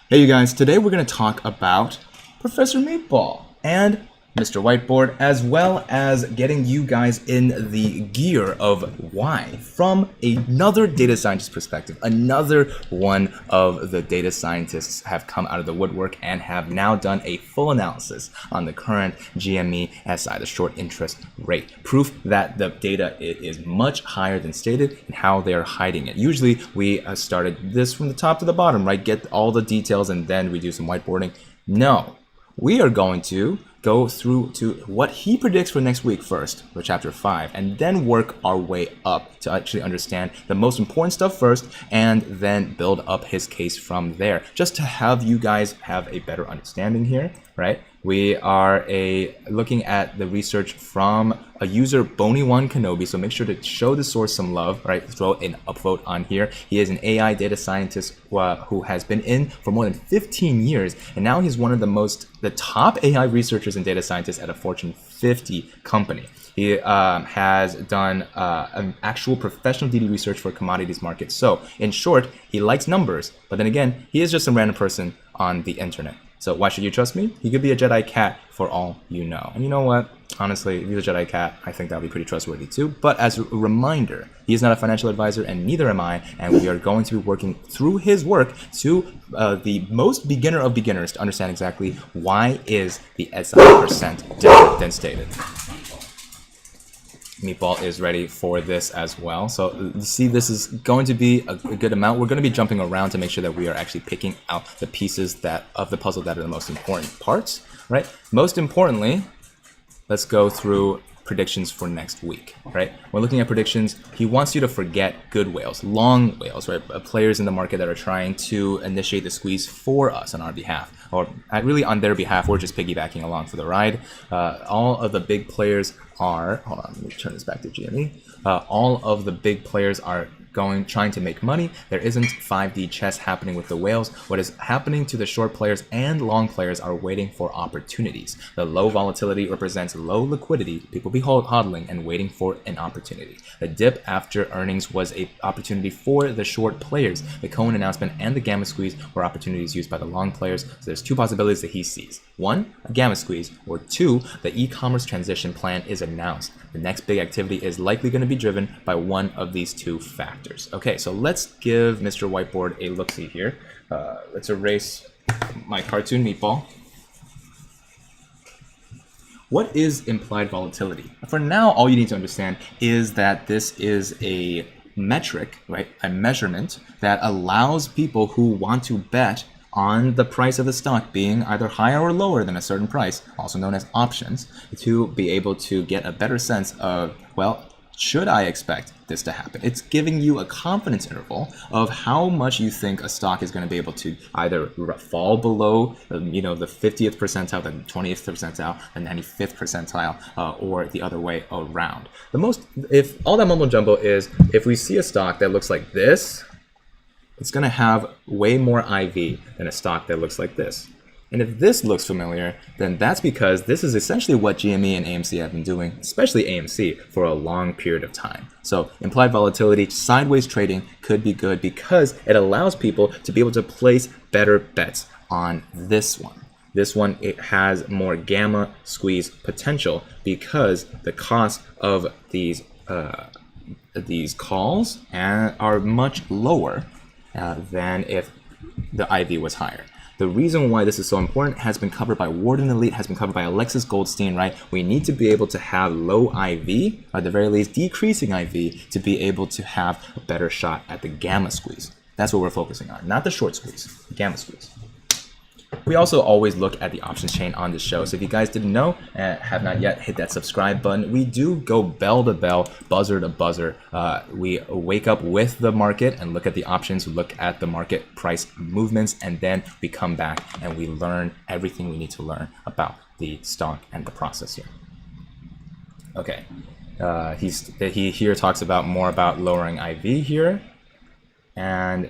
Hey you guys, today we're going to talk about Professor Meatball and Mr. Whiteboard, as well as getting you guys in the gear of why, from another data scientist perspective, another one of the data scientists have come out of the woodwork and have now done a full analysis on the current GME SI, the short interest rate. Proof that the data is much higher than stated and how they are hiding it. Usually we started this from the top to the bottom, right? Get all the details and then we do some whiteboarding. No, we are going to go through to what he predicts for next week first, for chapter 5, and then work our way up to actually understand the most important stuff first and then build up his case from there, just to have you guys have a better understanding here, right? We are looking at the research from a user, Boney1 Kenobi, so make sure to show the source some love, right? Throw an upvote on here. He is an AI data scientist who has been in for more than 15 years, and now he's one of the top AI researchers and data scientists at a Fortune 50 company. He has done an actual professional DD research for commodities markets. So in short, he likes numbers, but then again, he is just a random person on the internet. So why should you trust me? He could be a Jedi cat for all you know. And you know what? Honestly, if he's a Jedi cat, I think that would be pretty trustworthy too. But as a reminder, he is not a financial advisor and neither am I. And we are going to be working through his work to the most beginner of beginners to understand exactly why is the SI percent different than stated. Meatball is ready for this as well. So you see, this is going to be a good amount. We're going to be jumping around to make sure that we are actually picking out the pieces of the puzzle that are the most important parts, right? Most importantly, let's go through predictions for next week, right? When looking at predictions, he wants you to forget good whales, long whales, right? Players in the market that are trying to initiate the squeeze for us on our behalf, or really on their behalf. We're just piggybacking along for the ride. All of the big players are, hold on, let me turn this back to GME. All of the big players are trying to make money. There isn't 5D chess happening with the whales. What is happening to the short players and long players are waiting for opportunities. The low volatility represents low liquidity, people be hodling and waiting for an opportunity. The dip after earnings was an opportunity for the short players. The Cohen announcement and the gamma squeeze were opportunities used by the long players. So there's two possibilities that he sees. One, a gamma squeeze, or two, the e-commerce transition plan is announced. The next big activity is likely going to be driven by one of these two factors. Okay, so let's give Mr. Whiteboard a look-see here. Let's erase my cartoon meatball. What is implied volatility? For now, all you need to understand is that this is a metric, right? A measurement that allows people who want to bet on the price of the stock being either higher or lower than a certain price, also known as options, to be able to get a better sense of, well, should I expect this to happen? It's giving you a confidence interval of how much you think a stock is going to be able to either fall below, the 50th percentile, the 20th percentile, the 95th percentile, or the other way around. If all that mumbo jumbo is, if we see a stock that looks like this, it's going to have way more IV than a stock that looks like this. And if this looks familiar, then that's because this is essentially what GME and AMC have been doing, especially AMC, for a long period of time. So implied volatility, sideways trading could be good because it allows people to be able to place better bets on this one. This one, it has more gamma squeeze potential because the cost of these calls are much lower than if the IV was higher. The reason why this is so important has been covered by Warden Elite, has been covered by Alexis Goldstein, right? We need to be able to have low IV, or at the very least decreasing IV, to be able to have a better shot at the gamma squeeze. That's what we're focusing on, not the short squeeze, the gamma squeeze. We also always look at the options chain on the show. So if you guys didn't know and have not yet hit that subscribe button, we do go bell to bell, buzzer to buzzer. We wake up with the market and look at the options, look at the market price movements, and then we come back and we learn everything we need to learn about the stock and the process here. Okay, he here talks about more about lowering IV here, and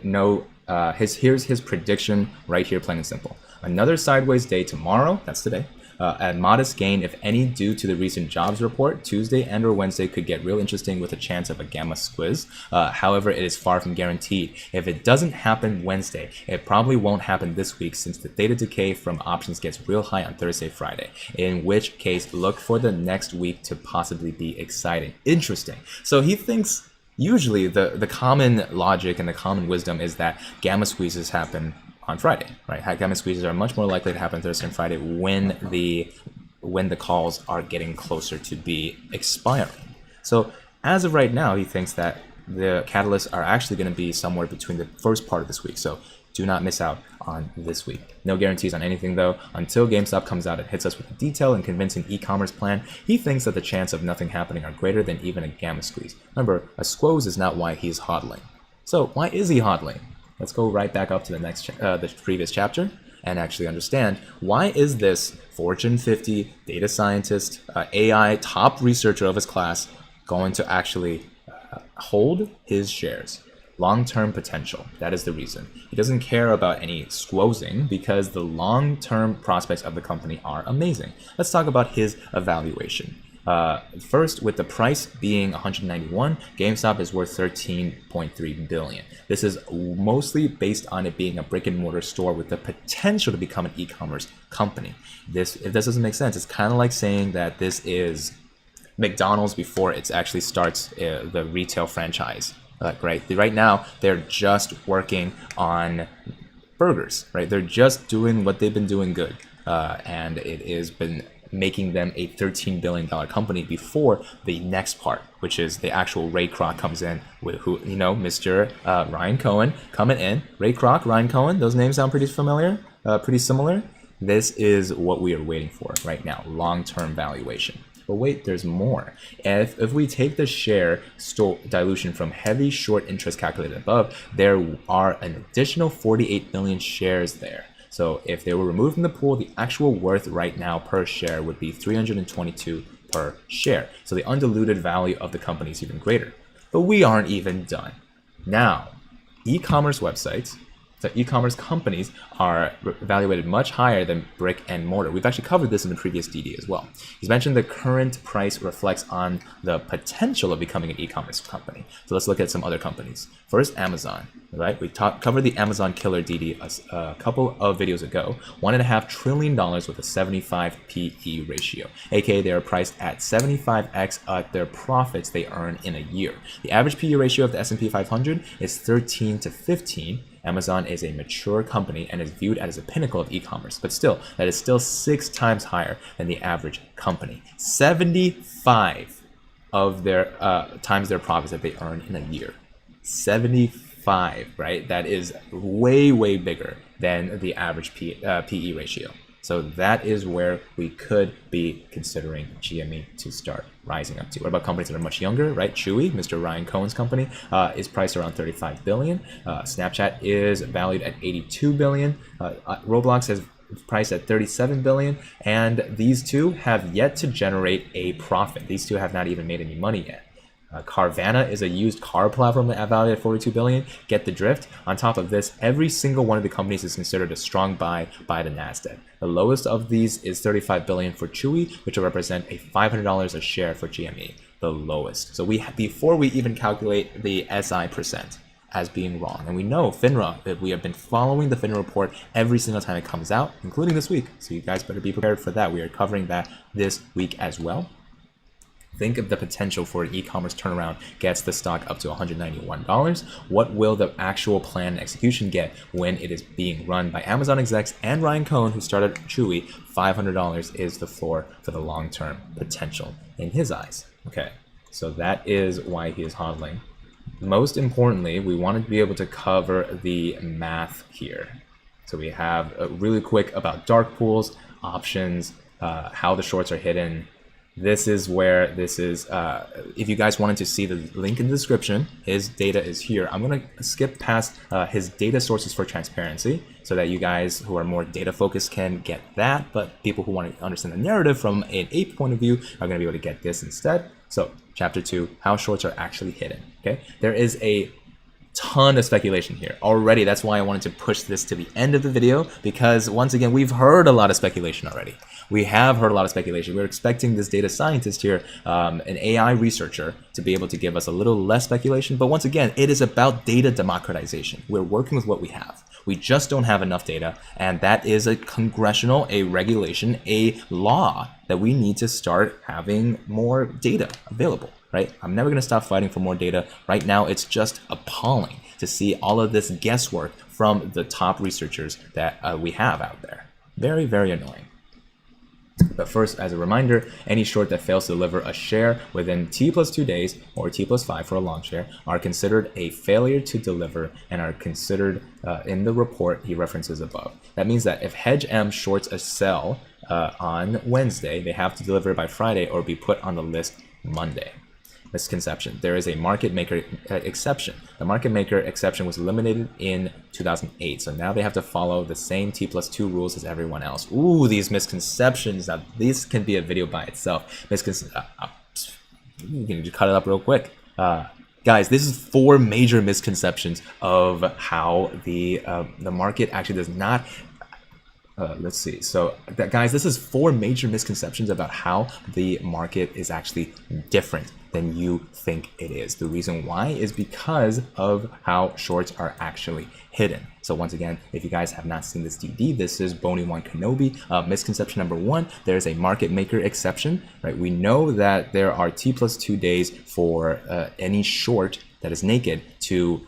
here's his prediction right here, plain and simple. Another sideways day tomorrow, that's today, A modest gain, if any, due to the recent jobs report. Tuesday and or Wednesday could get real interesting with a chance of a gamma squeeze. However, it is far from guaranteed. If it doesn't happen Wednesday, it probably won't happen this week since the theta decay from options gets real high on Thursday, Friday, in which case look for the next week to possibly be exciting. Interesting. So he thinks usually the common logic and the common wisdom is that gamma squeezes happen on Friday, right? Gamma squeezes are much more likely to happen Thursday and Friday when the calls are getting closer to be expiring. So as of right now, he thinks that the catalysts are actually going to be somewhere between the first part of this week. So do not miss out on this week. No guarantees on anything though. Until GameStop comes out and hits us with a detailed and convincing e-commerce plan, he thinks that the chance of nothing happening are greater than even a gamma squeeze. Remember, a squoze is not why he's hodling. So why is he hodling? Let's go right back up to the previous chapter and actually understand why is this Fortune 50 data scientist, AI top researcher of his class going to actually hold his shares. Long-term potential. That is the reason. He doesn't care about any squozing because the long-term prospects of the company are amazing. Let's talk about his evaluation. First, with the price being 191, GameStop is worth 13.3 billion. This is mostly based on it being a brick and mortar store with the potential to become an e-commerce company. If this doesn't make sense, it's kind of like saying that this is McDonald's before it actually starts the retail franchise. Right now, they're just working on burgers, right? They're just doing what they've been doing good, and it has been making them a $13 billion company before the next part, which is the actual Ray Kroc comes in, with who, Mr. Ryan Cohen coming in. Ray Kroc, Ryan Cohen, those names sound pretty familiar, pretty similar. This is what we are waiting for right now, long-term valuation. But wait, there's more. If we take the share dilution from heavy short interest calculated above, there are an additional 48 million shares there. So if they were removed from the pool, the actual worth right now per share would be 322 per share. So the undiluted value of the company is even greater. But we aren't even done. Now, e-commerce websites, so e-commerce companies are evaluated much higher than brick and mortar. We've actually covered this in the previous DD as well. He's mentioned the current price reflects on the potential of becoming an e-commerce company. So let's look at some other companies. First, Amazon, right? We covered the Amazon killer DD a couple of videos ago. $1.5 trillion with a 75 PE ratio, aka they are priced at 75x at their profits they earn in a year. The average PE ratio of the S&P 500 is 13 to 15. Amazon is a mature company and is viewed as a pinnacle of e-commerce, but still, that is still 6 times higher than the average company. 75 of their times their profits that they earn in a year. 75, right? That is way, way bigger than the average PE ratio. So that is where we could be considering GME to start rising up to. What about companies that are much younger, right? Chewy, Mr. Ryan Cohen's company, is priced around 35 billion. Snapchat is valued at 82 billion. Roblox is priced at 37 billion. And these two have yet to generate a profit. These two have not even made any money yet. Carvana is a used car platform that valued at 42 billion. Get the drift. On top of this, every single one of the companies is considered a strong buy by the Nasdaq. The lowest of these is 35 billion for Chewy, which will represent a $500 a share for GME, the lowest. So before we even calculate the SI percent as being wrong, and we know FINRA, that we have been following the FINRA report every single time it comes out, including this week. So you guys better be prepared for that. We are covering that this week as well. Think of the potential for an e-commerce turnaround gets the stock up to $191. What will the actual plan and execution get when it is being run by Amazon execs and Ryan Cohen, who started Chewy? $500 is the floor for the long-term potential in his eyes. Okay, so that is why he is hodling. Most importantly, we wanted to be able to cover the math here. So we have really quick about dark pools, options, how the shorts are hidden. This is where this is, if you guys wanted to see the link in the description, his data is here. I'm going to skip past his data sources for transparency so that you guys who are more data focused can get that, but people who want to understand the narrative from an ape point of view are going to be able to get this instead. So chapter 2, how shorts are actually hidden. Okay, there is a ton of speculation here already. That's why I wanted to push this to the end of the video, because once again, we've heard a lot of speculation already. We have heard a lot of speculation. We're expecting this data scientist here, an AI researcher, to be able to give us a little less speculation. But once again, it is about data democratization. We're working with what we have. We just don't have enough data, and that is a congressional, a regulation, a law that we need to start having more data available. Right? I'm never going to stop fighting for more data. Right now, it's just appalling to see all of this guesswork from the top researchers that we have out there. Very, very annoying. But first, as a reminder, any short that fails to deliver a share within T plus 2 days or T plus 5 for a long share are considered a failure to deliver and are considered in the report he references above. That means that if Hedge M shorts a sell on Wednesday, they have to deliver it by Friday or be put on the list Monday. Misconception. There is a market maker exception. The market maker exception was eliminated in 2008. So now they have to follow the same T plus 2 rules as everyone else. Ooh, these misconceptions. Now, this can be a video by itself. You can just cut it up real quick. Guys, this is 4 major misconceptions of how the market actually does not. Let's see. So, guys, this is 4 major misconceptions about how the market is actually different than you think it is. The reason why is because of how shorts are actually hidden. So once again, if you guys have not seen this DD, this is Boney Wan Kenobi. Misconception number 1, there's a market maker exception, right? We know that there are T plus 2 days for any short that is naked to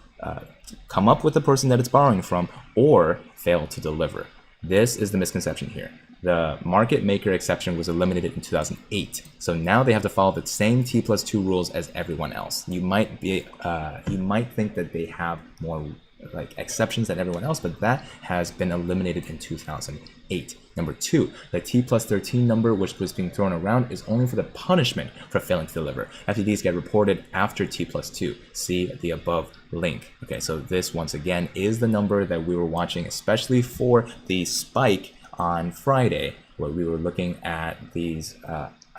come up with the person that it's borrowing from or fail to deliver. This is the misconception here. The market maker exception was eliminated in 2008. So now they have to follow the same T plus 2 rules as everyone else. You might think that they have more like exceptions than everyone else, but that has been eliminated in 2008. Number 2, the T plus 13 number, which was being thrown around, is only for the punishment for failing to deliver. FTDs get reported after T plus 2. See the above link. Okay, so this once again is the number that we were watching, especially for the spike on Friday, where we were looking at these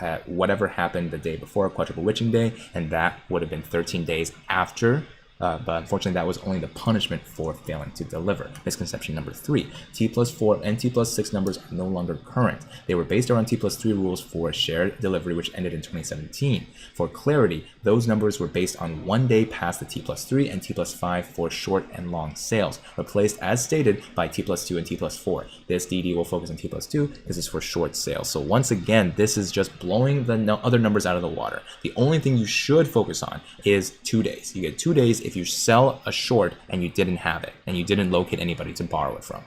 at whatever happened the day before, quadruple witching day, and that would have been 13 days after. But unfortunately, that was only the punishment for failing to deliver. Misconception number 3, T plus 4 and T plus 6 numbers are no longer current. They were based around T plus 3 rules for shared delivery, which ended in 2017. For clarity, those numbers were based on 1 day past the T plus 3 and T plus 5 for short and long sales, replaced as stated by T plus 2 and T plus 4. This DD will focus on T plus 2. This is for short sales. So once again, this is just blowing the other numbers out of the water. The only thing you should focus on is 2 days. You get 2 days if you sell a short and you didn't have it and you didn't locate anybody to borrow it from.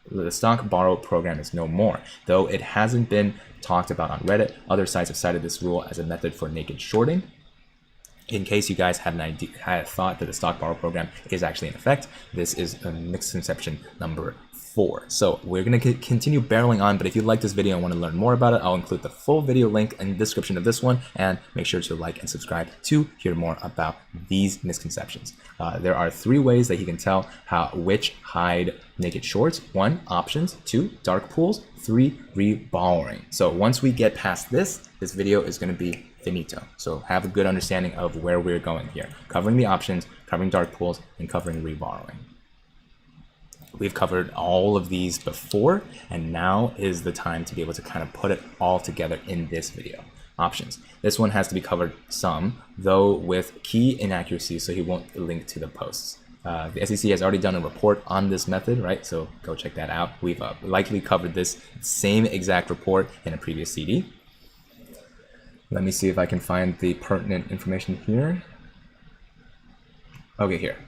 The stock borrow program is no more, though it hasn't been talked about on Reddit. Other sites have cited this rule as a method for naked shorting. In case you guys had thought that the stock borrow program is actually in effect, this is a misconception number 4. So we're going to continue barreling on, but if you like this video and want to learn more about it, I'll include the full video link in the description of this one, and make sure to like and subscribe to hear more about these misconceptions. There are 3 ways that you can tell which hide naked shorts. 1, options. 2, dark pools. 3, reborrowing. So once we get past this video is going to be finito. So have a good understanding of where we're going here, covering the options, covering dark pools, and covering reborrowing. We've covered all of these before, and now is the time to be able to kind of put it all together in this video. Options. This one has to be covered some, though with key inaccuracies, so he won't link to the posts. The SEC has already done a report on this method, right? So go check that out. We've likely covered this same exact report in a previous CD. Let me see if I can find the pertinent information here. Okay, here.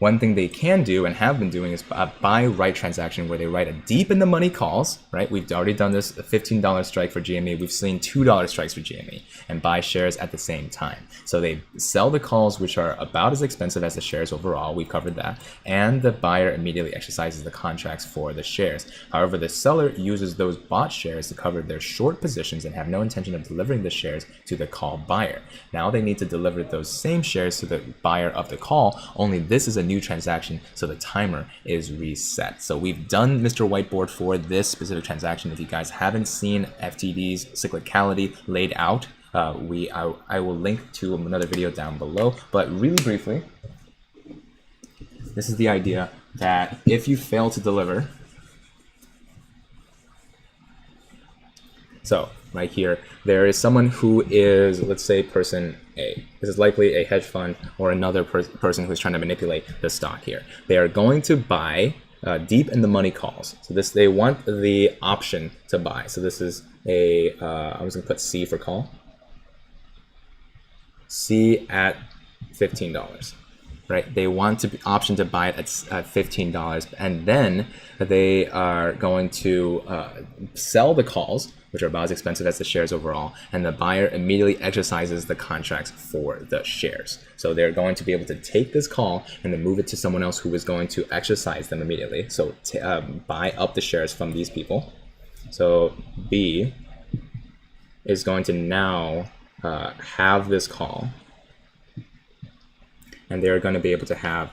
One thing they can do and have been doing is a buy-write transaction where they write a deep in the money calls, right? We've already done this, a $15 strike for GME. We've seen $2 strikes for GME, and buy shares at the same time. So they sell the calls, which are about as expensive as the shares overall. We've covered that. And the buyer immediately exercises the contracts for the shares. However, the seller uses those bought shares to cover their short positions and have no intention of delivering the shares to the call buyer. Now they need to deliver those same shares to the buyer of the call, only this is a new transaction, so the timer is reset. So we've done Mr. Whiteboard for this specific transaction. If you guys haven't seen FTD's cyclicality laid out, I will link to another video down below. But really briefly, this is the idea that if you fail to deliver, so right here, there is someone who is, let's say, person A. This is likely a hedge fund or another person who's trying to manipulate the stock here. They are going to buy deep in the money calls. So this, they want the option to buy. So this is a, I'm just gonna put C for call. C at $15. Right? They want to option to buy it at $15, and then they are going to sell the calls, which are about as expensive as the shares overall, and the buyer immediately exercises the contracts for the shares. So they're going to be able to take this call and then move it to someone else who is going to exercise them immediately. So buy up the shares from these people. So B is going to now have this call, and they're going to be able to have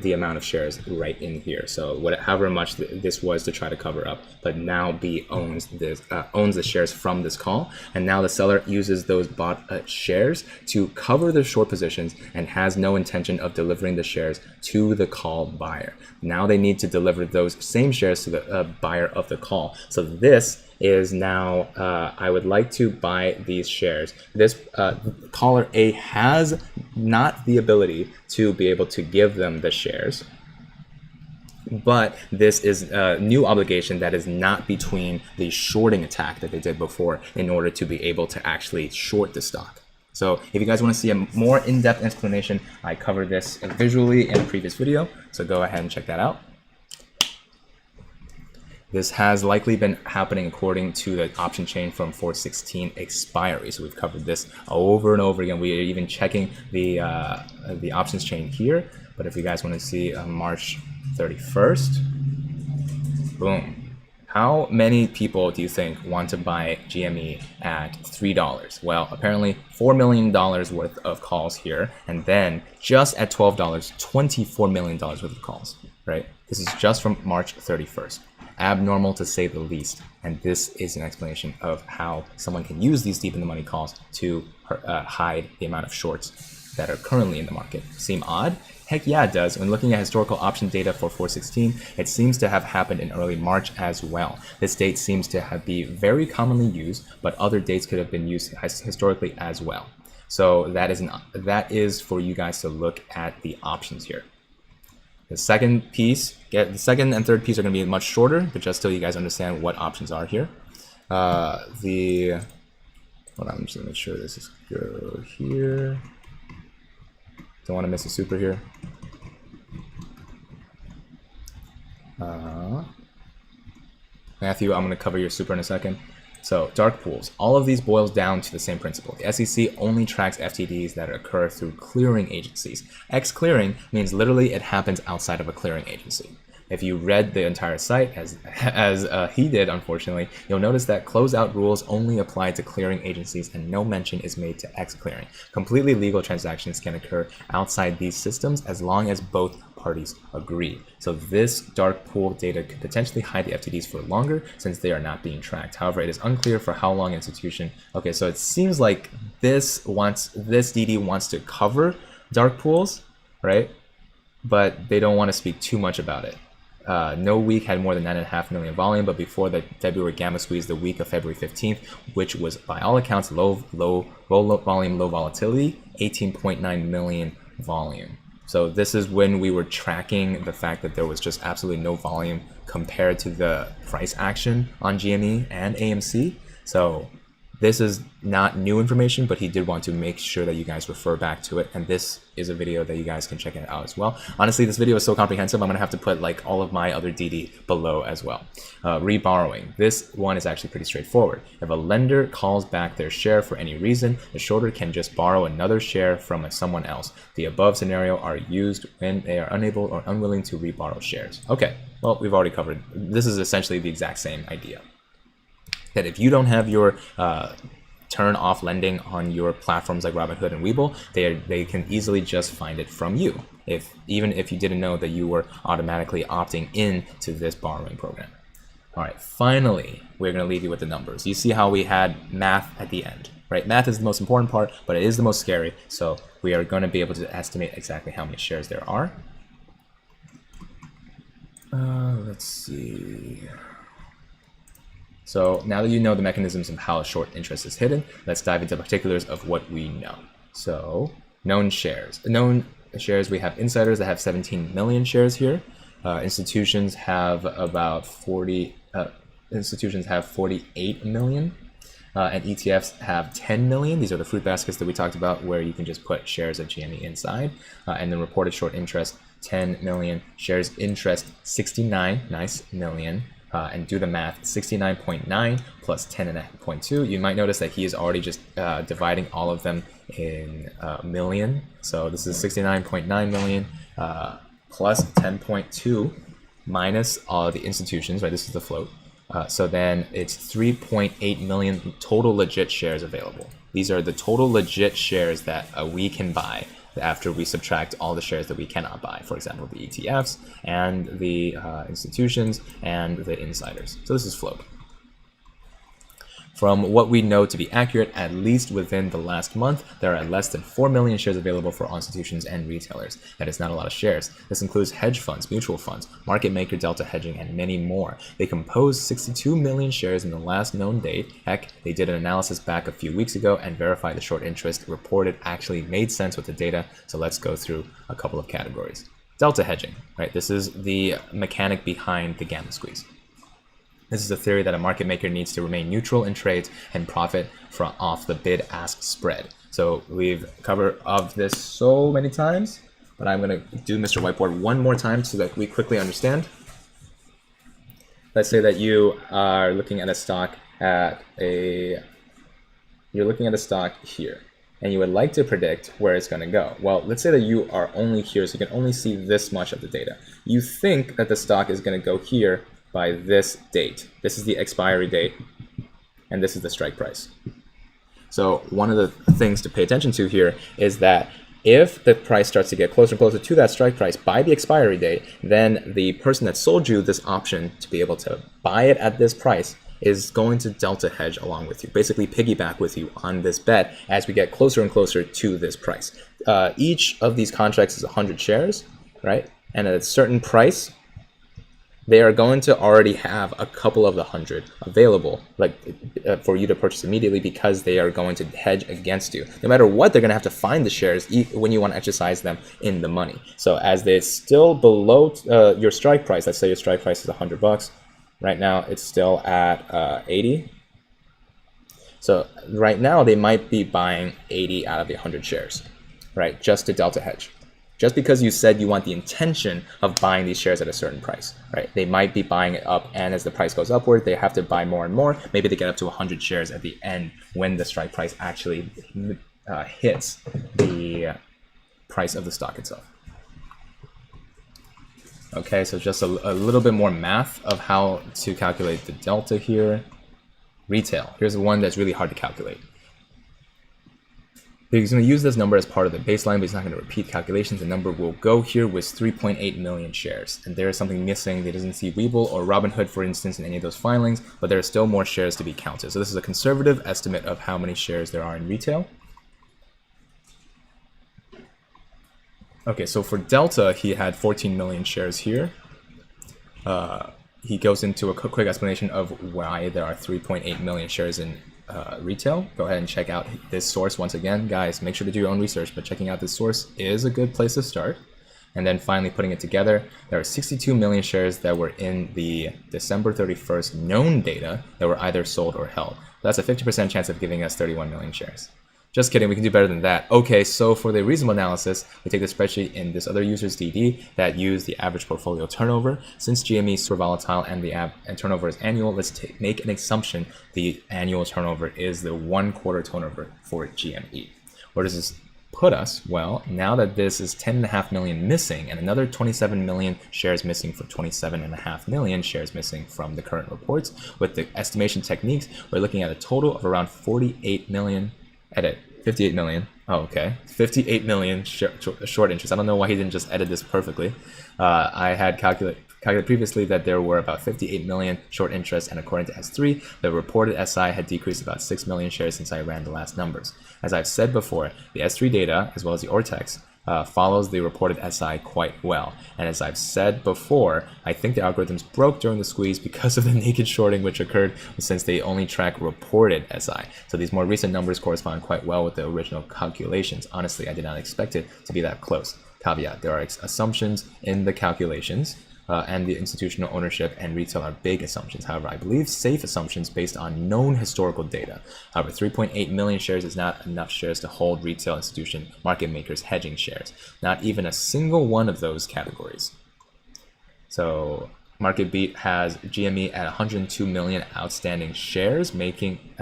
the amount of shares right in here. So however much this was to try to cover up, but now B owns this, owns the shares from this call, and now the seller uses those bought shares to cover the short positions and has no intention of delivering the shares to the call buyer. Now they need to deliver those same shares to the buyer of the call. So this is now, I would like to buy these shares. This caller A has not the ability to be able to give them the shares, but this is a new obligation that is not between the shorting attack that they did before in order to be able to actually short the stock. So if you guys want to see a more in-depth explanation, I covered this visually in a previous video, so go ahead and check that out. This has likely been happening according to the option chain from 4/16 expiry. So we've covered this over and over again. We are even checking the options chain here. But if you guys want to see March 31st, boom. How many people do you think want to buy GME at $3? Well, apparently $4 million worth of calls here. And then just at $12, $24 million worth of calls, right? This is just from March 31st. Abnormal to say the least, and this is an explanation of how someone can use these deep in the money calls to hide the amount of shorts that are currently in the market. Seem odd? Heck yeah, it does. When looking at historical option data for 4/16, it seems to have happened in early March as well. This date seems to be very commonly used, but other dates could have been used historically as well. So that is for you guys to look at the options here. The second piece, the second and third piece are going to be much shorter, but just so you guys understand what options are here. Hold on, I'm just going to make sure this is go here. Don't want to miss a super here. Matthew, I'm going to cover your super in a second. So dark pools, all of these boils down to the same principle. The SEC only tracks FTDs that occur through clearing agencies. X-clearing means literally it happens outside of a clearing agency. If you read the entire site, as he did, unfortunately, you'll notice that closeout rules only apply to clearing agencies and no mention is made to X-clearing. Completely legal transactions can occur outside these systems as long as both parties agree. So this dark pool data could potentially hide the FTDs for longer since they are not being tracked. However, it is unclear for how long institution. Okay, so it seems like this DD wants to cover dark pools, right? But they don't want to speak too much about it. No week had more than 9.5 million volume, but before the February gamma squeeze, the week of February 15th, which was by all accounts low volume, low volatility, 18.9 million volume. So this is when we were tracking the fact that there was just absolutely no volume compared to the price action on GME and AMC. So this is not new information, but he did want to make sure that you guys refer back to it. And this is a video that you guys can check it out as well. Honestly, this video is so comprehensive, I'm gonna have to put like all of my other DD below as well. Reborrowing. This one is actually pretty straightforward. If a lender calls back their share for any reason, the shorter can just borrow another share from someone else. The above scenario are used when they are unable or unwilling to reborrow shares. Okay, well, we've already covered. This is essentially the exact same idea. That if you don't have your turn off lending on your platforms like Robinhood and Webull, they can easily just find it from you, even if you didn't know that you were automatically opting in to this borrowing program. All right, finally, we're going to leave you with the numbers. You see how we had math at the end, right? Math is the most important part, but it is the most scary. So we are going to be able to estimate exactly how many shares there are. Let's see. So now that you know the mechanisms of how short interest is hidden, let's dive into particulars of what we know. So known shares. Known shares, we have insiders that have 17 million shares here. Institutions have about 48 million. And ETFs have 10 million. These are the fruit baskets that we talked about where you can just put shares of GME inside. And then reported short interest, 10 million. Shares interest, 69 million. And do the math, 69.9 plus 10.2. You might notice that he is already just dividing all of them in million. So this is 69.9 million plus 10.2 minus all of the institutions, right? This is the float. So then it's 3.8 million total legit shares available. These are the total legit shares that we can buy after we subtract all the shares that we cannot buy. For example, the ETFs and the institutions and the insiders. So this is float. From what we know to be accurate, at least within the last month, there are less than 4 million shares available for institutions and retailers. That is not a lot of shares. This includes hedge funds, mutual funds, market maker delta hedging, and many more. They compose 62 million shares in the last known date. Heck, they did an analysis back a few weeks ago and verified the short interest reported actually made sense with the data. So let's go through a couple of categories. Delta hedging, right? This is the mechanic behind the gamma squeeze. This is a theory that a market maker needs to remain neutral in trades and profit off the bid-ask spread. So we've covered of this so many times, but I'm going to do Mr. Whiteboard one more time so that we quickly understand. Let's say that you are looking at a stock here, and you would like to predict where it's going to go. Well, let's say that you are only here, so you can only see this much of the data. You think that the stock is going to go here by this date. This is the expiry date, and this is the strike price. So one of the things to pay attention to here is that if the price starts to get closer and closer to that strike price by the expiry date, then the person that sold you this option to be able to buy it at this price is going to delta hedge along with you, basically piggyback with you on this bet as we get closer and closer to this price. Each of these contracts is 100 shares, right? And at a certain price, they are going to already have a couple of the 100 available, like for you to purchase immediately, because they are going to hedge against you. No matter what, they're going to have to find the shares when you want to exercise them in the money. So as they're still below your strike price, let's say your strike price is $100. Right now, it's still at 80. So right now, they might be buying 80 out of the 100 shares, right? Just to delta hedge. Just because you said you want the intention of buying these shares at a certain price, right? They might be buying it up, and as the price goes upward, they have to buy more and more. Maybe they get up to 100 shares at the end when the strike price actually hits the price of the stock itself. Okay, so just a little bit more math of how to calculate the delta here. Retail. Here's one that's really hard to calculate. He's going to use this number as part of the baseline, but he's not going to repeat calculations. The number will go here with 3.8 million shares. And there is something missing. He doesn't see Webull or Robinhood, for instance, in any of those filings, but there are still more shares to be counted. So this is a conservative estimate of how many shares there are in retail. Okay, so for Delta, he had 14 million shares here. He goes into a quick explanation of why there are 3.8 million shares in retail. Go ahead and check out this source once again. Guys, make sure to do your own research, but checking out this source is a good place to start. And then finally putting it together, there are 62 million shares that were in the December 31st known data that were either sold or held. That's a 50% chance of giving us 31 million shares. Just kidding, we can do better than that. Okay, so for the reasonable analysis, we take the spreadsheet in this other user's DD that use the average portfolio turnover. Since GME is super volatile and and turnover is annual, let's make an assumption the annual turnover is the 1/4 turnover for GME. Where does this put us? Well, now that this is 10.5 million missing and another 27 million shares missing for 27.5 million shares missing from the current reports, with the estimation techniques, we're looking at a total of around 48 million. Edit 58 million. Oh, okay. 58 million short interest. I don't know why he didn't just edit this perfectly. I had calculated calculated previously that there were about 58 million short interest, and according to S3, the reported SI had decreased about 6 million shares since I ran the last numbers. As I've said before, the S3 data, as well as the Ortex, follows the reported SI quite well. And as I've said before, I think the algorithms broke during the squeeze because of the naked shorting which occurred, since they only track reported SI. So these more recent numbers correspond quite well with the original calculations. Honestly, I did not expect it to be that close. Caveat, there are assumptions in the calculations, and the institutional ownership and retail are big assumptions. However, I believe safe assumptions based on known historical data. However, 3.8 million shares is not enough shares to hold retail institution market makers hedging shares. Not even a single one of those categories. So MarketBeat has GME at 102 million outstanding shares,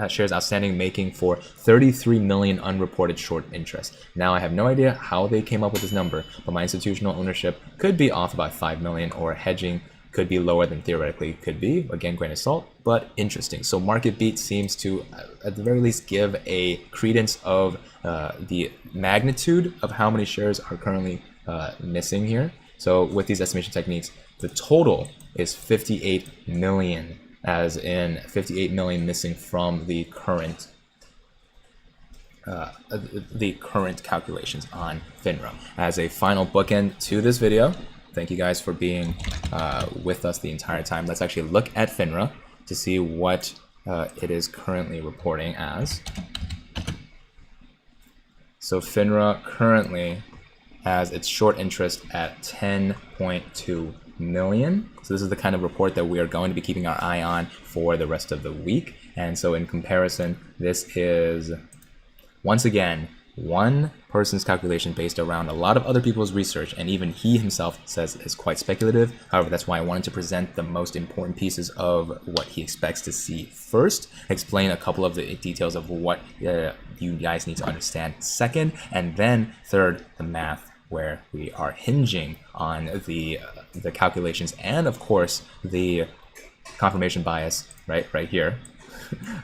shares outstanding, making for 33 million unreported short interest. Now I have no idea how they came up with this number, but my institutional ownership could be off by 5 million, or hedging could be lower than theoretically could be. Again, grain of salt, but interesting. So MarketBeat seems to, at the very least, give a credence of the magnitude of how many shares are currently missing here. So with these estimation techniques, the total is 58 million, as in 58 million missing from the current calculations on FINRA. As a final bookend to this video, thank you guys for being with us the entire time. Let's actually look at FINRA to see what it is currently reporting as. So FINRA currently has its short interest at 10.2 million. So this is the kind of report that we are going to be keeping our eye on for the rest of the week. And so in comparison, this is, once again, one person's calculation based around a lot of other people's research, and even he himself says is quite speculative. However, that's why I wanted to present the most important pieces of what he expects to see first, explain a couple of the details of what you guys need to understand second, and then third, the math, where we are hinging on the calculations and, of course, the confirmation bias right here.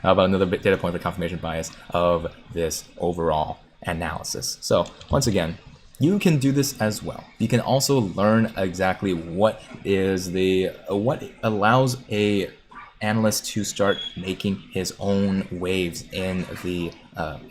How about another data point for confirmation bias of this overall analysis? So once again, you can do this as well. You can also learn exactly what allows a analyst to start making his own waves in the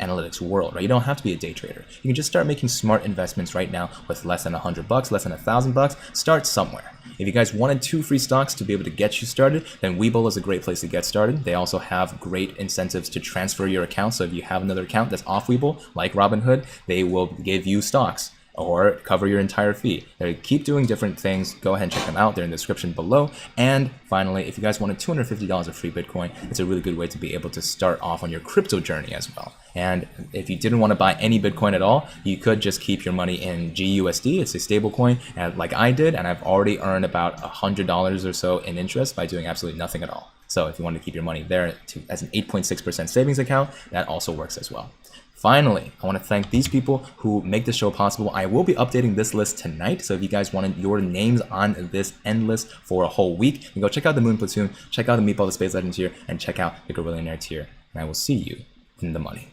analytics world, right? You don't have to be a day trader. You can just start making smart investments right now with less than $100, less than $1,000. Start somewhere. If you guys wanted 2 free stocks to be able to get you started, then Webull is a great place to get started. They also have great incentives to transfer your account. So if you have another account that's off Webull, like Robinhood, they will give you stocks or cover your entire fee. They keep doing different things. Go ahead and check them out. They're in the description below. And finally, if you guys wanted $250 of free Bitcoin, it's a really good way to be able to start off on your crypto journey as well. And if you didn't want to buy any Bitcoin at all, you could just keep your money in GUSD. It's a stable coin, and like I did, and I've already earned about $100 or so in interest by doing absolutely nothing at all. So if you want to keep your money there as an 8.6% savings account, that also works as well. Finally, I want to thank these people who make this show possible. I will be updating this list tonight, so if you guys wanted your names on this end list for a whole week, you can go check out the Moon Platoon, check out the Meatball the Space Legend tier, and check out the Gorillionaire tier. And I will see you in the money.